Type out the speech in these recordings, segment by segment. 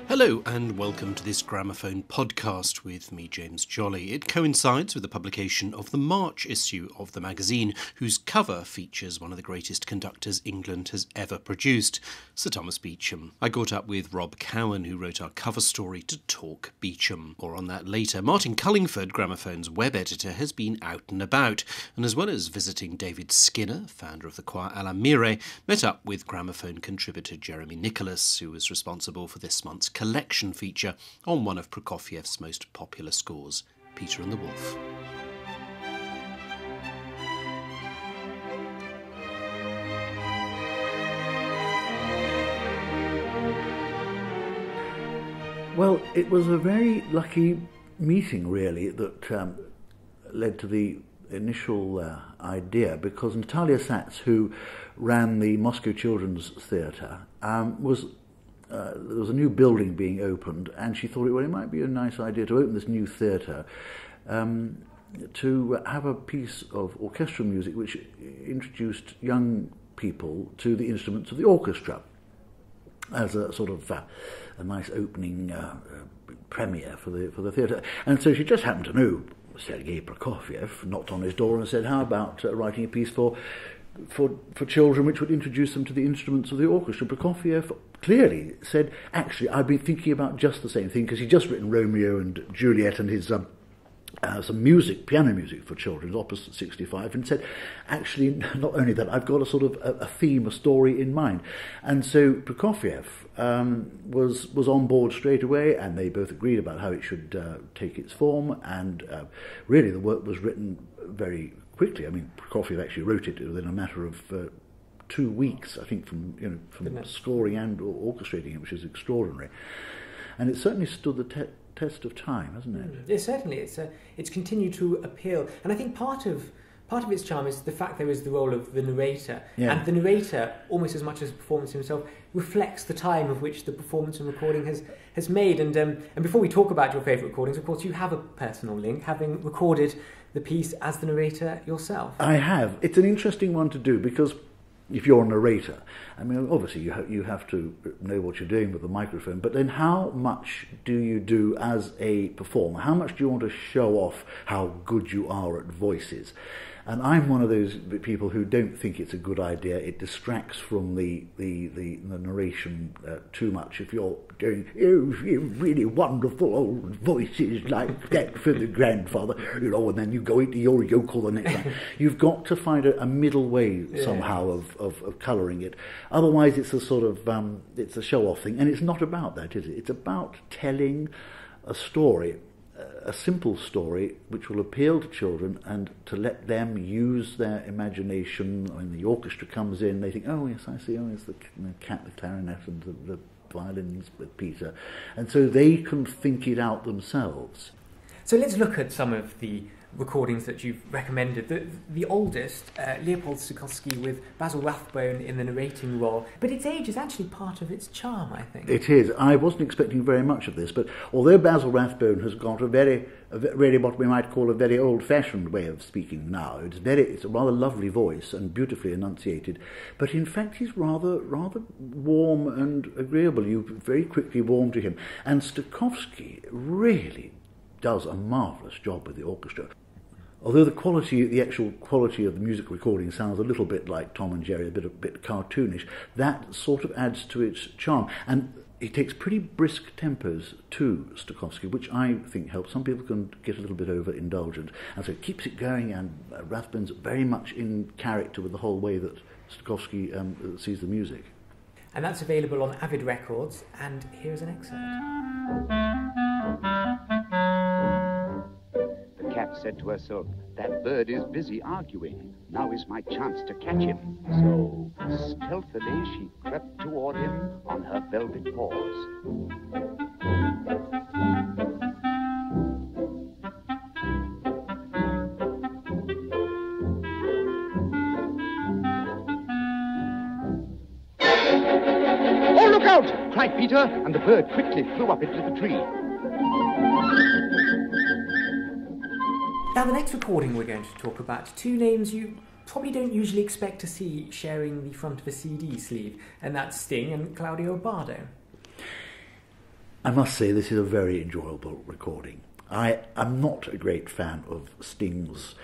Hello and welcome to this Gramophone podcast with me, James Jolly. It coincides with the publication of the March issue of the magazine, whose cover features one of the greatest conductors England has ever produced, Sir Thomas Beecham. I caught up with Rob Cowan, who wrote our cover story, to talk Beecham. More on that later. Martin Cullingford, Gramophone's web editor, has been out and about, and as well as visiting David Skinner, founder of the choir Alamire, met up with Gramophone contributor Jeremy Nicholas, who was responsible for this month's collection feature on one of Prokofiev's most popular scores, Peter and the Wolf. Well, it was a very lucky meeting, really, that led to the initial idea, because Natalia Satz, who ran the Moscow Children's Theatre, there was a new building being opened, and she thought, well, it might be a nice idea to open this new theatre to have a piece of orchestral music which introduced young people to the instruments of the orchestra as a sort of a nice opening premiere for the theatre. And so she just happened to know Sergei Prokofiev, knocked on his door and said, how about writing a piece for children which would introduce them to the instruments of the orchestra. Prokofiev clearly said, actually, I've been thinking about just the same thing, because he'd just written Romeo and Juliet and his some music, piano music for children, Opus 65, and said, actually, not only that, I've got a sort of a theme, a story in mind. And so Prokofiev was on board straight away, and they both agreed about how it should take its form, and really the work was written very quickly. I mean, Prokofiev actually wrote it within a matter of 2 weeks, I think, from scoring and orchestrating it, which is extraordinary. And it certainly stood the test of time, hasn't it? Yeah, certainly. It's continued to appeal, and I think part of its charm is the fact there is the role of the narrator, and the narrator, almost as much as the performance himself, reflects the time of which the performance and recording has made. And before we talk about your favourite recordings, of course, you have a personal link, having recorded the piece as the narrator yourself. I have. It's an interesting one to do, because if you're a narrator, I mean, obviously you have to know what you're doing with the microphone, but then how much do you do as a performer? How much do you want to show off how good you are at voices? And I'm one of those people who don't think it's a good idea. It distracts from the narration too much. If you're going, really wonderful old voices like that for the grandfather, and then you go into your yokel the next time. You've got to find a middle way somehow of colouring it. Otherwise, it's a sort of it's a show-off thing, and it's not about that, is it? It's about telling a story, a simple story which will appeal to children, and to let them use their imagination. When the orchestra comes in, they think, oh yes, I see, oh, it's the clarinet and the violins with Peter, and so they can think it out themselves. So let's look at some of the recordings that you've recommended. The oldest, Leopold Stokowski with Basil Rathbone in the narrating role, but its age is actually part of its charm, I think. It is. I wasn't expecting very much of this, but although Basil Rathbone has got really what we might call a very old-fashioned way of speaking now, it's a rather lovely voice and beautifully enunciated, but in fact he's rather warm and agreeable. You very quickly warm to him, and Stokowski really does a marvellous job with the orchestra. Although the actual quality of the music recording sounds a little bit like Tom and Jerry, a bit cartoonish, that sort of adds to its charm. And he takes pretty brisk tempos to Stokowski, which I think helps. Some people can get a little bit overindulgent, and so it keeps it going, and Rathbone's very much in character with the whole way that Stokowski sees the music. And that's available on Avid Records, and here's an excerpt. The cat said to herself, "That bird is busy arguing. Now is my chance to catch him." So, stealthily she crept toward him on her velvet paws. "Oh, look out!" cried Peter, and the bird quickly flew up into the tree. Now, the next recording we're going to talk about, two names you probably don't usually expect to see sharing the front of a CD sleeve, and that's Sting and Claudio Abbado. I must say this is a very enjoyable recording. I am not a great fan of Sting's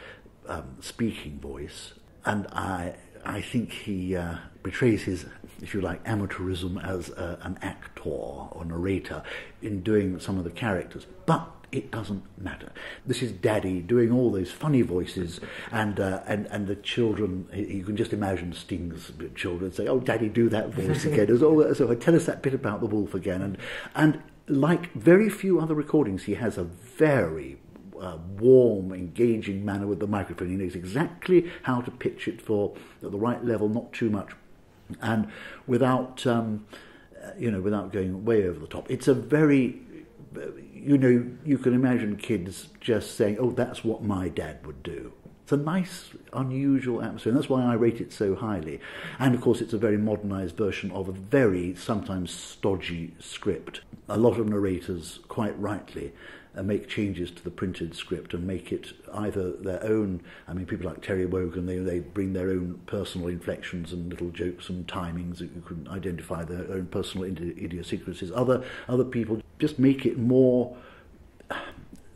speaking voice, and I think he betrays his, if you like, amateurism as an actor or narrator in doing some of the characters. But it doesn't matter. This is Daddy doing all those funny voices, and the children. You can just imagine Sting's children say, "Oh, Daddy, do that voice again." So tell us that bit about the wolf again. And like very few other recordings, he has a very warm, engaging manner with the microphone. He knows exactly how to pitch it for at the right level, not too much, and without without going way over the top. It's a very you can imagine kids just saying, "Oh, that's what my dad would do." It's a nice, unusual atmosphere, and that's why I rate it so highly. And of course, it's a very modernised version of a very, sometimes stodgy script. A lot of narrators, quite rightly, make changes to the printed script and make it either their own. I mean, people like Terry Wogan, they bring their own personal inflections and little jokes and timings that you can identify their own personal idiosyncrasies. Other people just make it more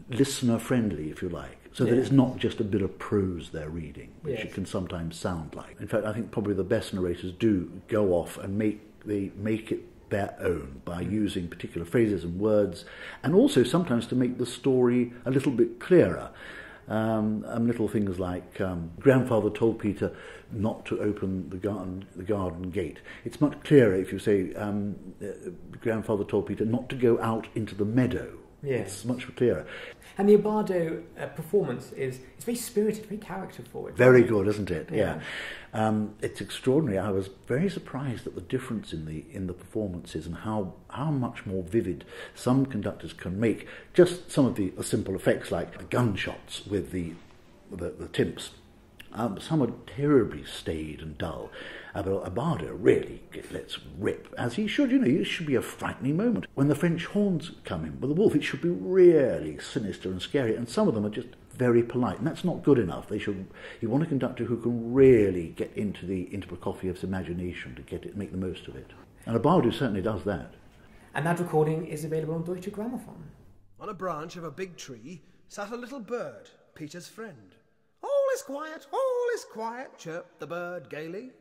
listener friendly, if you like, so that it's not just a bit of prose they're reading, which it can sometimes sound like. In fact, I think probably the best narrators do go off and make it their own by using particular phrases and words, and also sometimes to make the story a little bit clearer. Little things like grandfather told Peter not to open the garden gate. It's much clearer if you say grandfather told Peter not to go out into the meadow. Yes. It's much clearer. And the Abbado performance is very spirited, very character forward. Very good, isn't it? Yeah. It's extraordinary. I was very surprised at the difference in the performances and how much more vivid some conductors can make. Just some of the simple effects like the gunshots with the timps. Some are terribly staid and dull. But Abbado really lets rip, as he should. It should be a frightening moment. When the French horns come in with the wolf, it should be really sinister and scary, and some of them are just very polite, and that's not good enough. You want a conductor who can really get into Prokofiev's imagination to make the most of it. And Abbado certainly does that. And that recording is available on Deutsche Gramophone. On a branch of a big tree sat a little bird, Peter's friend. "All is quiet," chirped the bird gaily.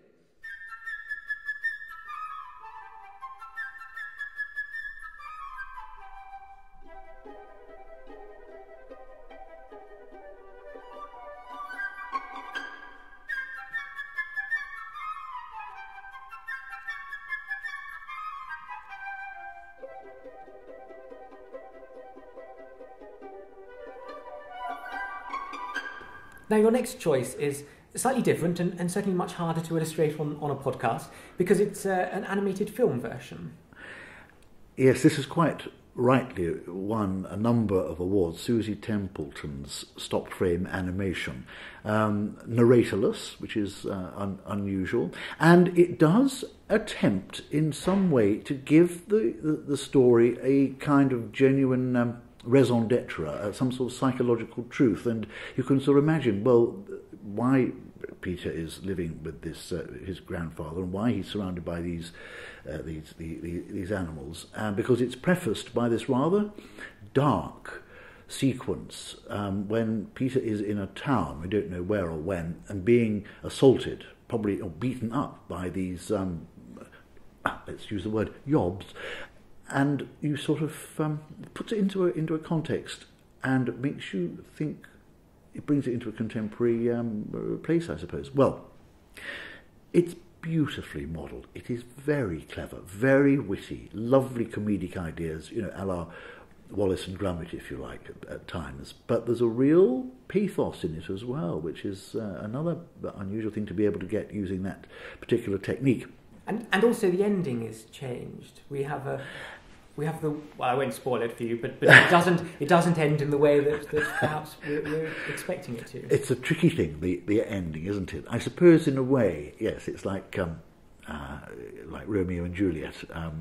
Now, your next choice is slightly different and certainly much harder to illustrate on a podcast because it's an animated film version. Yes, this has quite rightly won a number of awards. Susie Templeton's stop frame animation. Narratorless, which is unusual. And it does attempt in some way to give the story a kind of genuine raison d'etre, some sort of psychological truth, and you can sort of imagine, well, why Peter is living with this his grandfather and why he's surrounded by these animals, because it's prefaced by this rather dark sequence when Peter is in a town, we don't know where or when, and being assaulted, probably or beaten up by these let's use the word yobs. And you sort of puts it into a context and makes you think. It brings it into a contemporary place, I suppose. Well, it's beautifully modelled. It is very clever, very witty, lovely comedic ideas, a la Wallace and Gromit, if you like, at times. But there's a real pathos in it as well, which is another unusual thing to be able to get using that particular technique. And also the ending is changed. We have the, well, I won't spoil it for you, but it doesn't end in the way that perhaps we're expecting it to. It's a tricky thing, the ending, isn't it? I suppose in a way, yes, it's like like Romeo and Juliet.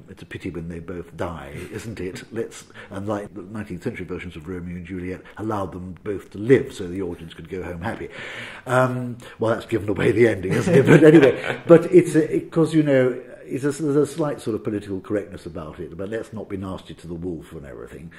It's a pity when they both die, isn't it? And like the 19th century versions of Romeo and Juliet allowed them both to live so the audience could go home happy. Well, that's given away the ending, isn't it? But anyway, but it's because, there's a slight sort of political correctness about it, but let's not be nasty to the wolf and everything.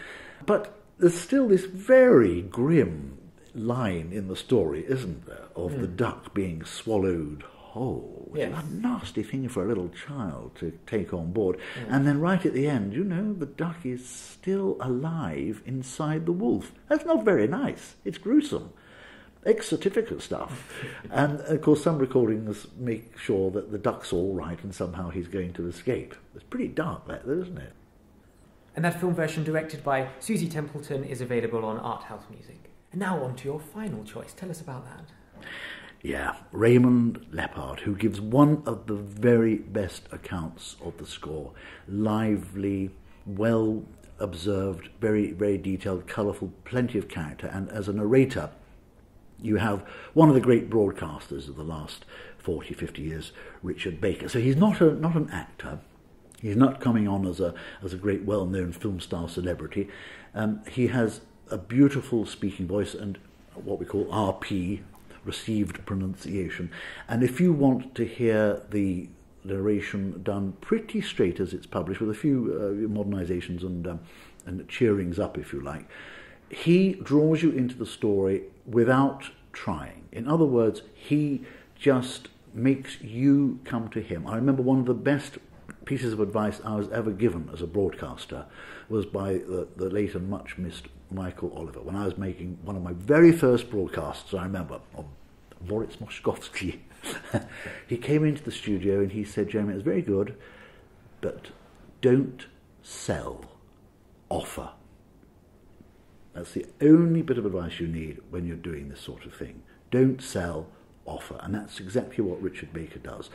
But there's still this very grim line in the story, isn't there, of the duck being swallowed whole. Yes. A nasty thing for a little child to take on board. And then right at the end, the duck is still alive inside the wolf. That's not very nice. It's gruesome. Ex-certificate stuff. And, of course, some recordings make sure that the duck's all right and somehow he's going to escape. It's pretty dark, that, though, isn't it? And that film version, directed by Susie Templeton, is available on Art House Music. And now on to your final choice. Tell us about that. Yeah, Raymond Lepard, who gives one of the very best accounts of the score. Lively, well observed, very, very detailed, colourful, plenty of character. And as a narrator, you have one of the great broadcasters of the last 40, 50 years, Richard Baker. So he's not an actor. He's not coming on as a great, well-known film star celebrity. He has a beautiful speaking voice and what we call RP, received pronunciation. And if you want to hear the narration done pretty straight as it's published, with a few modernizations and cheerings up, if you like, he draws you into the story without trying. In other words, he just makes you come to him. I remember one of the best pieces of advice I was ever given as a broadcaster was by the late and much missed Michael Oliver, when I was making one of my very first broadcasts, I remember, of Boris Moshkovsky. He came into the studio and he said, Jeremy, it's very good, but don't sell, offer. That's the only bit of advice you need when you're doing this sort of thing. Don't sell, offer. And that's exactly what Richard Baker does.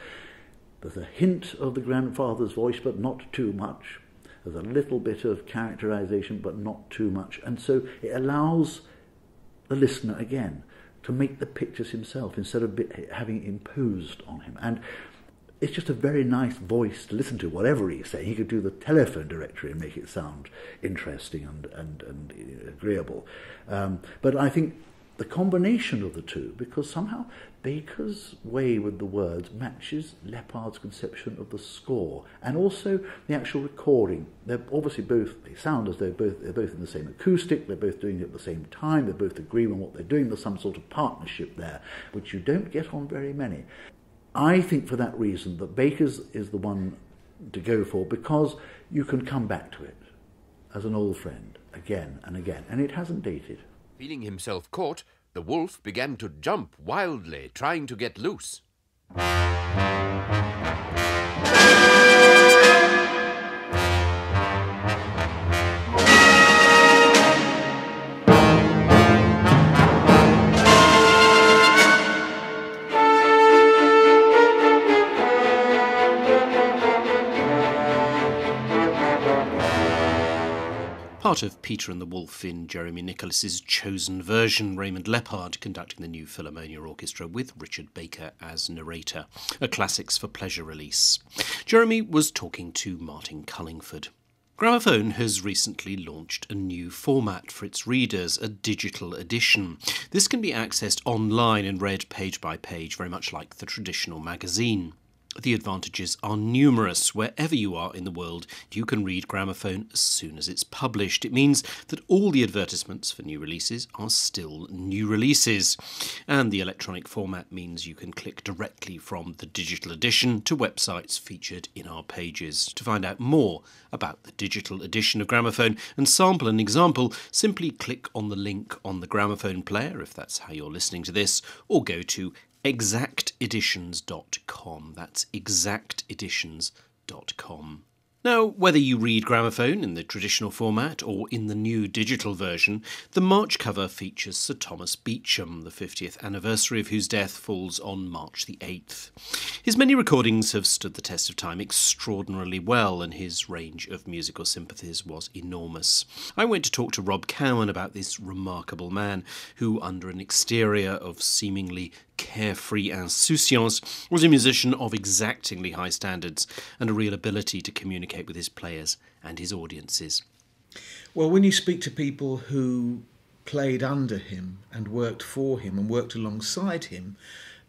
There's a hint of the grandfather's voice, but not too much. There's a little bit of characterization, but not too much. And so it allows the listener, again, to make the pictures himself instead of having it imposed on him. And it's just a very nice voice to listen to, whatever he's saying. He could do the telephone directory and make it sound interesting and agreeable. But I think the combination of the two, because somehow Baker's way with the words matches Lepard's conception of the score and also the actual recording. They're obviously they sound as though they're both in the same acoustic, they're both doing it at the same time, they both agree on what they're doing. There's some sort of partnership there, which you don't get on very many. I think for that reason that Baker's is the one to go for, because you can come back to it as an old friend again and again, and it hasn't dated. Feeling himself caught, the wolf began to jump wildly, trying to get loose. Part of Peter and the Wolf in Jeremy Nicholas's chosen version, Raymond Lepard conducting the New Philharmonia Orchestra with Richard Baker as narrator, a Classics for Pleasure release. Jeremy was talking to Martin Cullingford. Gramophone has recently launched a new format for its readers, a digital edition. This can be accessed online and read page by page, very much like the traditional magazine. The advantages are numerous. Wherever you are in the world, you can read Gramophone as soon as it's published. It means that all the advertisements for new releases are still new releases. And the electronic format means you can click directly from the digital edition to websites featured in our pages. To find out more about the digital edition of Gramophone and sample an example, simply click on the link on the Gramophone player, if that's how you're listening to this, or go to exacteditions.com. That's exacteditions.com. Now, whether you read Gramophone in the traditional format or in the new digital version, the March cover features Sir Thomas Beecham, the 50th anniversary of whose death falls on March the 8th. His many recordings have stood the test of time extraordinarily well, and his range of musical sympathies was enormous. I went to talk to Rob Cowan about this remarkable man who, under an exterior of seemingly carefree insouciance, was a musician of exactingly high standards and a real ability to communicate with his players and his audiences. Well, when you speak to people who played under him and worked for him and worked alongside him,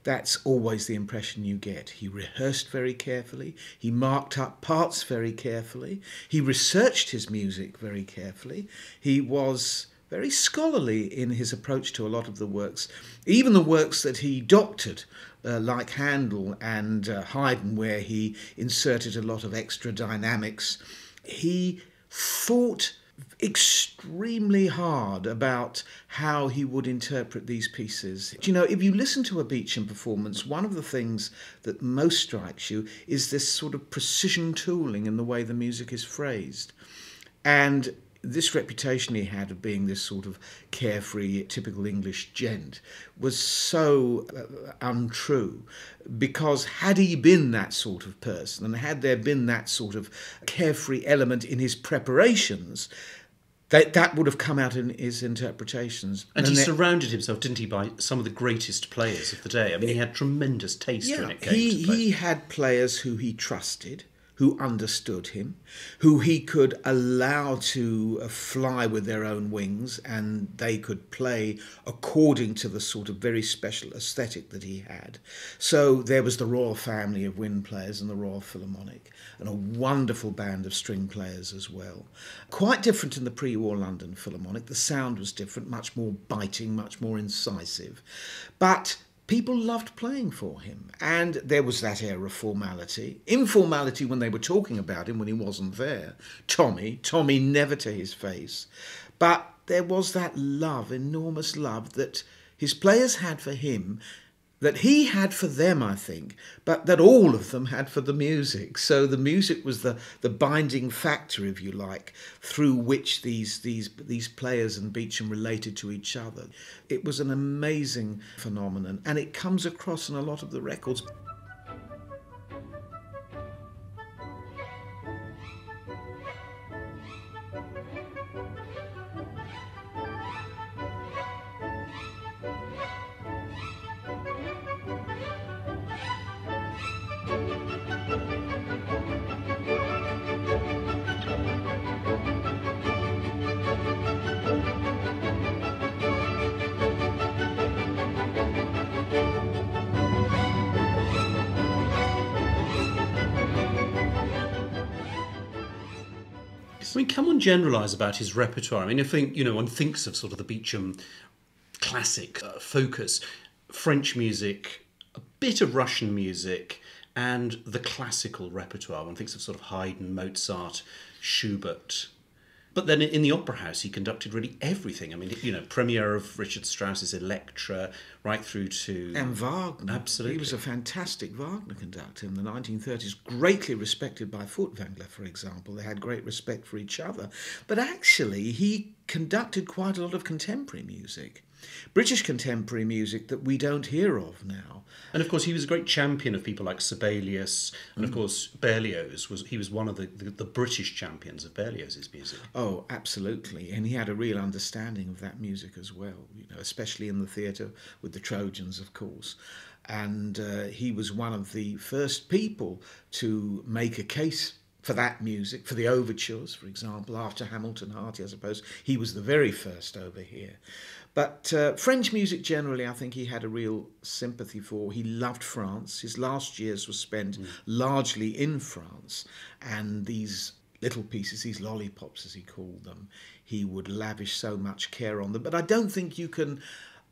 that's always the impression you get. He rehearsed very carefully, he marked up parts very carefully, he researched his music very carefully, he was very scholarly in his approach to a lot of the works, even the works that he doctored, like Handel and Haydn, where he inserted a lot of extra dynamics. He thought extremely hard about how he would interpret these pieces. You know, if you listen to a Beecham performance, one of the things that most strikes you is this sort of precision tooling in the way the music is phrased. And this reputation he had of being this sort of carefree, typical English gent was so untrue, because had he been that sort of person, and had there been that sort of carefree element in his preparations, that would have come out in his interpretations. And he surrounded himself, didn't he, by some of the greatest players of the day. I mean, he had tremendous taste when it came to play. He had players who he trusted, who understood him, who he could allow to fly with their own wings, and they could play according to the sort of very special aesthetic that he had. So there was the royal family of wind players and the Royal Philharmonic, and a wonderful band of string players as well. Quite different in the pre-war London Philharmonic. The sound was different, much more biting, much more incisive. But people loved playing for him, and there was that air of formality. Informality when they were talking about him when he wasn't there. Tommy never to his face. But there was that love, enormous love, that his players had for him, that he had for them, I think, but that all of them had for the music. So the music was the binding factor, if you like, through which these players and Beecham related to each other. It was an amazing phenomenon, and it comes across in a lot of the records. I mean, can one generalise about his repertoire? I mean, I think, one thinks of sort of the Beecham classic focus, French music, a bit of Russian music, and the classical repertoire. One thinks of sort of Haydn, Mozart, Schubert. But then in the Opera House, he conducted really everything. I mean, premiere of Richard Strauss's Electra, right through to... And Wagner. Absolutely. He was a fantastic Wagner conductor in the 1930s, greatly respected by Furtwängler, for example. They had great respect for each other. But actually, he conducted quite a lot of contemporary music. British contemporary music that we don't hear of now. And of course he was a great champion of people like Sibelius, and of course Berlioz was one of the British champions of Berlioz's music. Oh, absolutely. And he had a real understanding of that music as well, especially in the theatre with the Trojans, of course. And he was one of the first people to make a case for that music, for the overtures, for example, after Hamilton Harty, I suppose. He was the very first over here. But French music generally, I think he had a real sympathy for. He loved France. His last years were spent largely in France. And these little pieces, these lollipops as he called them, he would lavish so much care on them. But I don't think you can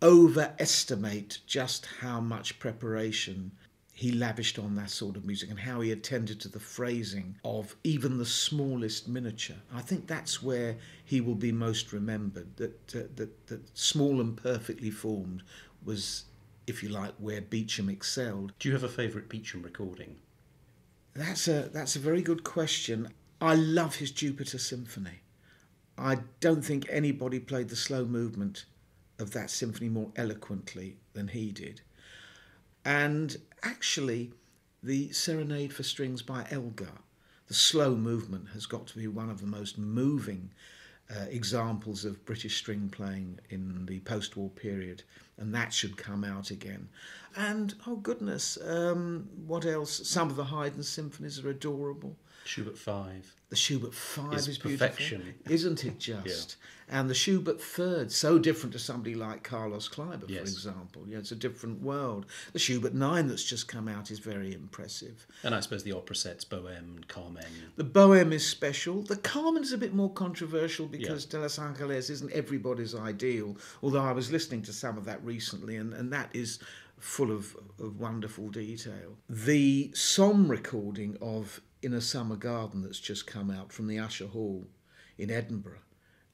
overestimate just how much preparation he lavished on that sort of music and how he attended to the phrasing of even the smallest miniature. I think that's where he will be most remembered, that small and perfectly formed was, if you like, where Beecham excelled. Do you have a favourite Beecham recording? That's a very good question. I love his Jupiter Symphony. I don't think anybody played the slow movement of that symphony more eloquently than he did. And actually, the Serenade for Strings by Elgar, the slow movement, has got to be one of the most moving examples of British string playing in the post-war period, and that should come out again. And, oh goodness, what else? Some of the Haydn symphonies are adorable. Schubert 5. The Schubert 5 is beautiful. Perfection. Isn't it just? Yeah. And the Schubert 3rd, so different to somebody like Carlos Kleiber, for Yes. example. It's a different world. The Schubert 9 that's just come out is very impressive. And I suppose the opera sets, Bohème and Carmen. The Bohème is special. The Carmen is a bit more controversial because De Los Angeles isn't everybody's ideal, although I was listening to some of that recently, and that is full of wonderful detail. The Somme recording of In a Summer Garden that's just come out from the Usher Hall in Edinburgh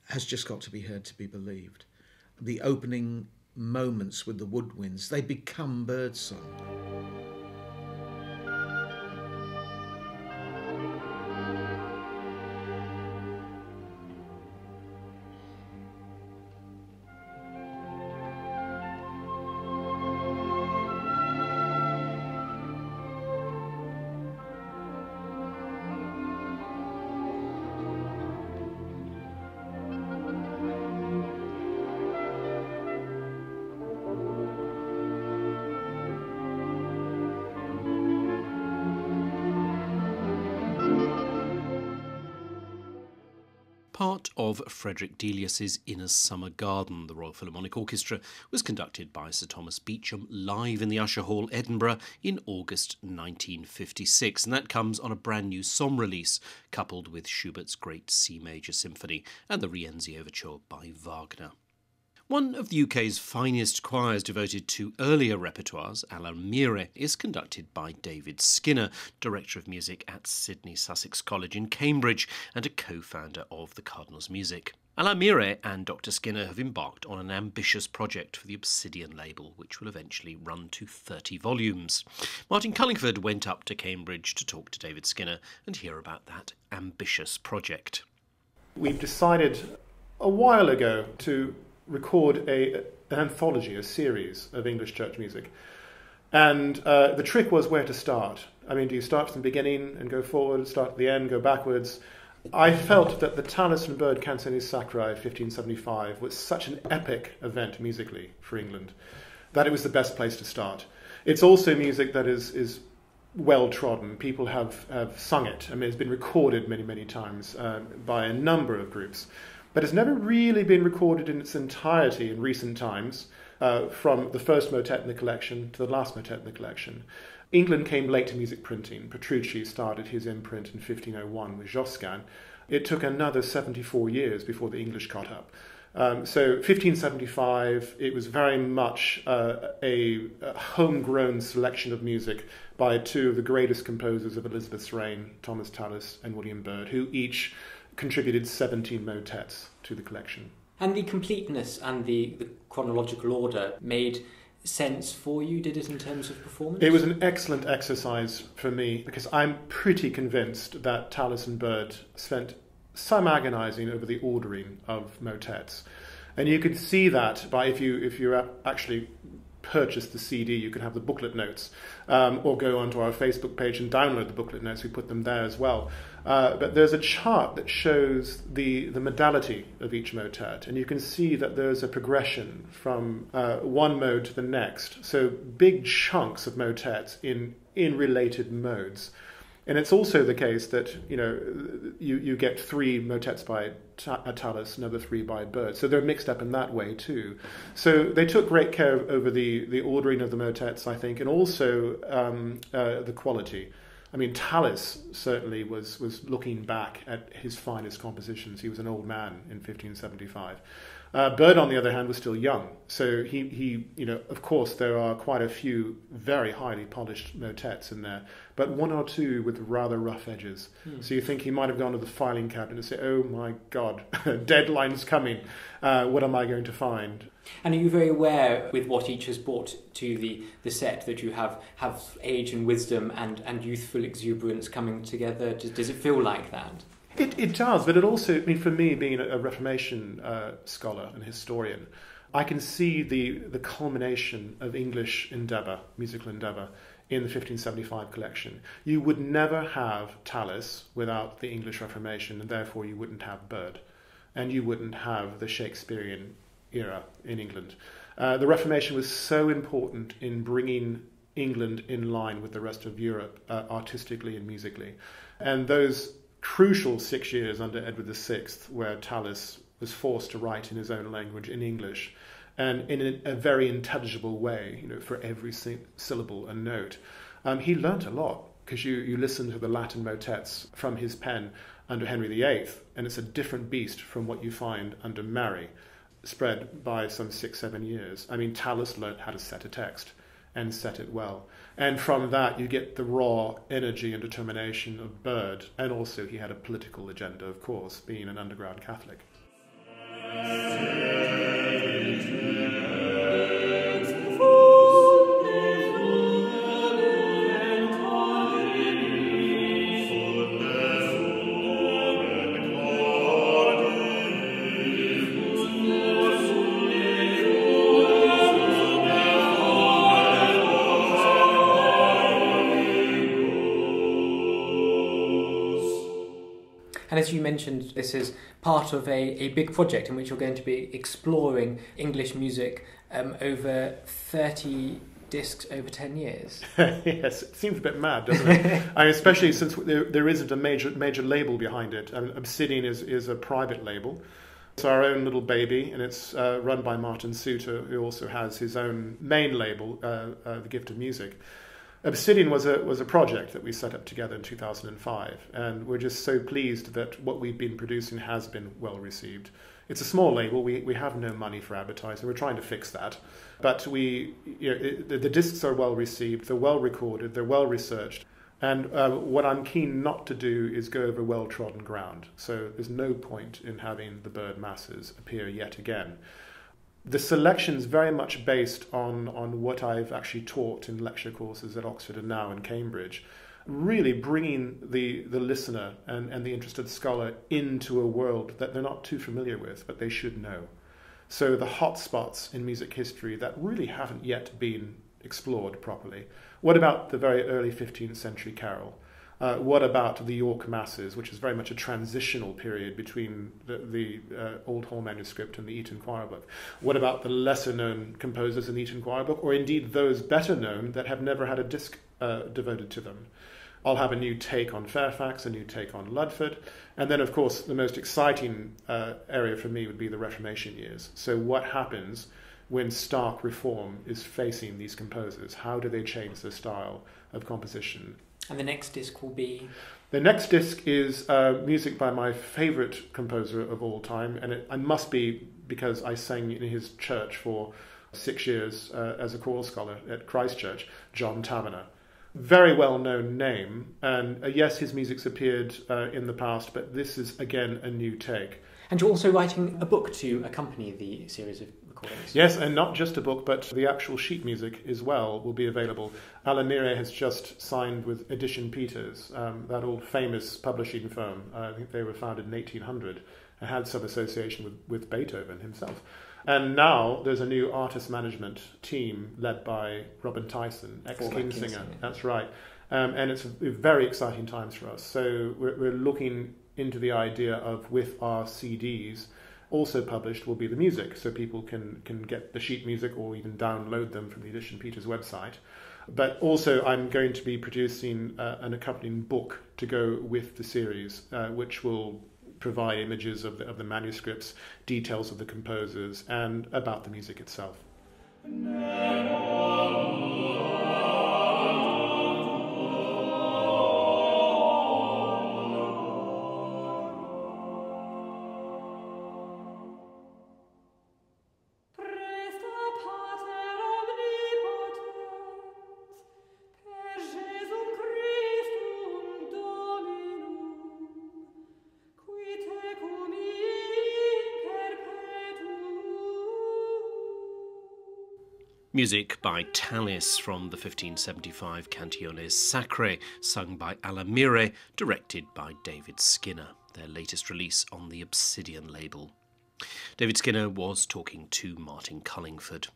has just got to be heard to be believed. The opening moments with the woodwinds, they become birdsong. Part of Frederick Delius's In a Summer Garden, the Royal Philharmonic Orchestra, was conducted by Sir Thomas Beecham live in the Usher Hall, Edinburgh, in August 1956, and that comes on a brand new Somme release, coupled with Schubert's great C Major Symphony and the Rienzi Overture by Wagner. One of the UK's finest choirs devoted to earlier repertoires, Alamire, is conducted by David Skinner, Director of Music at Sydney Sussex College in Cambridge and a co-founder of the Cardinals Music. Alamire and Dr. Skinner have embarked on an ambitious project for the Obsidian label, which will eventually run to 30 volumes. Martin Cullingford went up to Cambridge to talk to David Skinner and hear about that ambitious project. We've decided a while ago to record an anthology, a series of English church music. And the trick was where to start. I mean, do you start from the beginning and go forward, start at the end, go backwards? I felt that the Tallis and Bird Canzoni Sacrae of 1575 was such an epic event musically for England that it was the best place to start. It's also music that is well trodden. People have sung it. I mean, it's been recorded many, many times by a number of groups. But it's never really been recorded in its entirety in recent times, from the first motet in the collection to the last motet in the collection. England came late to music printing. Petrucci started his imprint in 1501 with Josquin. It took another 74 years before the English caught up. So 1575, it was very much a homegrown selection of music by two of the greatest composers of Elizabeth's reign, Thomas Tallis and William Byrd, who each contributed 17 motets to the collection. And the completeness and the chronological order made sense for you, did it, in terms of performance? It was an excellent exercise for me because I'm pretty convinced that Tallis and Byrd spent some agonising over the ordering of motets. And you could see that by if you actually purchase the CD, you can have the booklet notes, or go onto our Facebook page and download the booklet notes. We put them there as well. But there's a chart that shows the modality of each motet, and you can see that there's a progression from one mode to the next. So big chunks of motets in related modes. And it's also the case that, you get 3 motets by Tallis, another 3 by Byrd. So they're mixed up in that way too. So they took great care over the ordering of the motets, I think, and also the quality. I mean, Tallis certainly was looking back at his finest compositions. He was an old man in 1575. Byrd, on the other hand, was still young. So he of course, there are quite a few very highly polished motets in there, but 1 or 2 with rather rough edges. So you think he might have gone to the filing cabinet and say, oh my God, deadline's coming. What am I going to find? And are you very aware, with what each has brought to the set, that you have age and wisdom and youthful exuberance coming together? Does it feel like that? It does, but it also, for me, being a Reformation scholar and historian, I can see the culmination of English endeavour, musical endeavour, in the 1575 collection. You would never have Tallis without the English Reformation, and therefore you wouldn't have Byrd. and you wouldn't have the Shakespearean era in England. The Reformation was so important in bringing England in line with the rest of Europe, artistically and musically. And those crucial 6 years under Edward VI, where Tallis was forced to write in his own language, in English, and in a very intelligible way, for every syllable and note, he learnt a lot, because you listen to the Latin motets from his pen under Henry VIII, and it's a different beast from what you find under Mary, spread by some 6-7 years. I mean, Tallis learnt how to set a text, and set it well. And from that, you get the raw energy and determination of Byrd, and also he had a political agenda, of course, being an underground Catholic. And as you mentioned, this is part of a big project in which you're going to be exploring English music over 30 discs over 10 years. Yes, it seems a bit mad, doesn't it? Especially since there isn't a major label behind it. Obsidian is a private label. It's our own little baby, and it's run by Martin Suter, who also has his own main label, The Gift of Music. Obsidian was a project that we set up together in 2005, and we're just so pleased that what we've been producing has been well received. It's a small label. We have no money for advertising. We're trying to fix that, but the discs are well received. They're well recorded. They're well researched. And what I'm keen not to do is go over well-trodden ground. So there's no point in having the Byrd masses appear yet again. The selection is very much based on what I've actually taught in lecture courses at Oxford and now in Cambridge, really bringing the listener and the interested scholar into a world that they're not too familiar with, but they should know. So the hot spots in music history that really haven't yet been explored properly. What about the very early 15th century carol? What about the York Masses, which is very much a transitional period between the Old Hall manuscript and the Eton Choir Book? What about the lesser-known composers in the Eton Choir Book, or indeed those better-known that have never had a disc devoted to them? I'll have a new take on Fairfax, a new take on Ludford, and then, of course, the most exciting area for me would be the Reformation years. So what happens when stark reform is facing these composers? How do they change their style of composition? And the next disc will be? The next disc is music by my favourite composer of all time, and it must be because I sang in his church for 6 years as a choral scholar at Christ Church, John Taverner. Very well-known name, and yes, his music's appeared in the past, but this is, again, a new take. And you're also writing a book to accompany the series of recordings. Yes, and not just a book, but the actual sheet music as well will be available. Alamire has just signed with Edition Peters, that old famous publishing firm. I think they were founded in 1800 and had some association with Beethoven himself. And now there's a new artist management team led by Robin Tyson, ex-Kingsinger. That's right. And it's very exciting times for us. So we're looking into the idea of, with our CDs, also published will be the music, so people can get the sheet music or even download them from the Edition Peters website. But also I'm going to be producing an accompanying book to go with the series, which will provide images of the manuscripts, details of the composers, and about the music itself. Music by Tallis from the 1575 Cantiones Sacrae, sung by Alamire, directed by David Skinner, their latest release on the Obsidian label. David Skinner was talking to Martin Cullingford.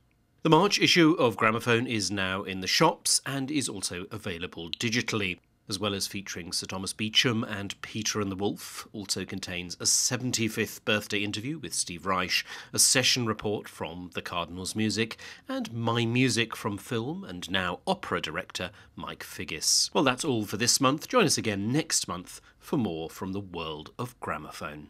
The March issue of Gramophone is now in the shops and is also available digitally. as well as featuring Sir Thomas Beecham and Peter and the Wolf, also contains a 75th birthday interview with Steve Reich, a session report from the Cardinals' music, and my music from film and now opera director Mike Figgis. Well, that's all for this month. Join us again next month for more from the world of gramophone.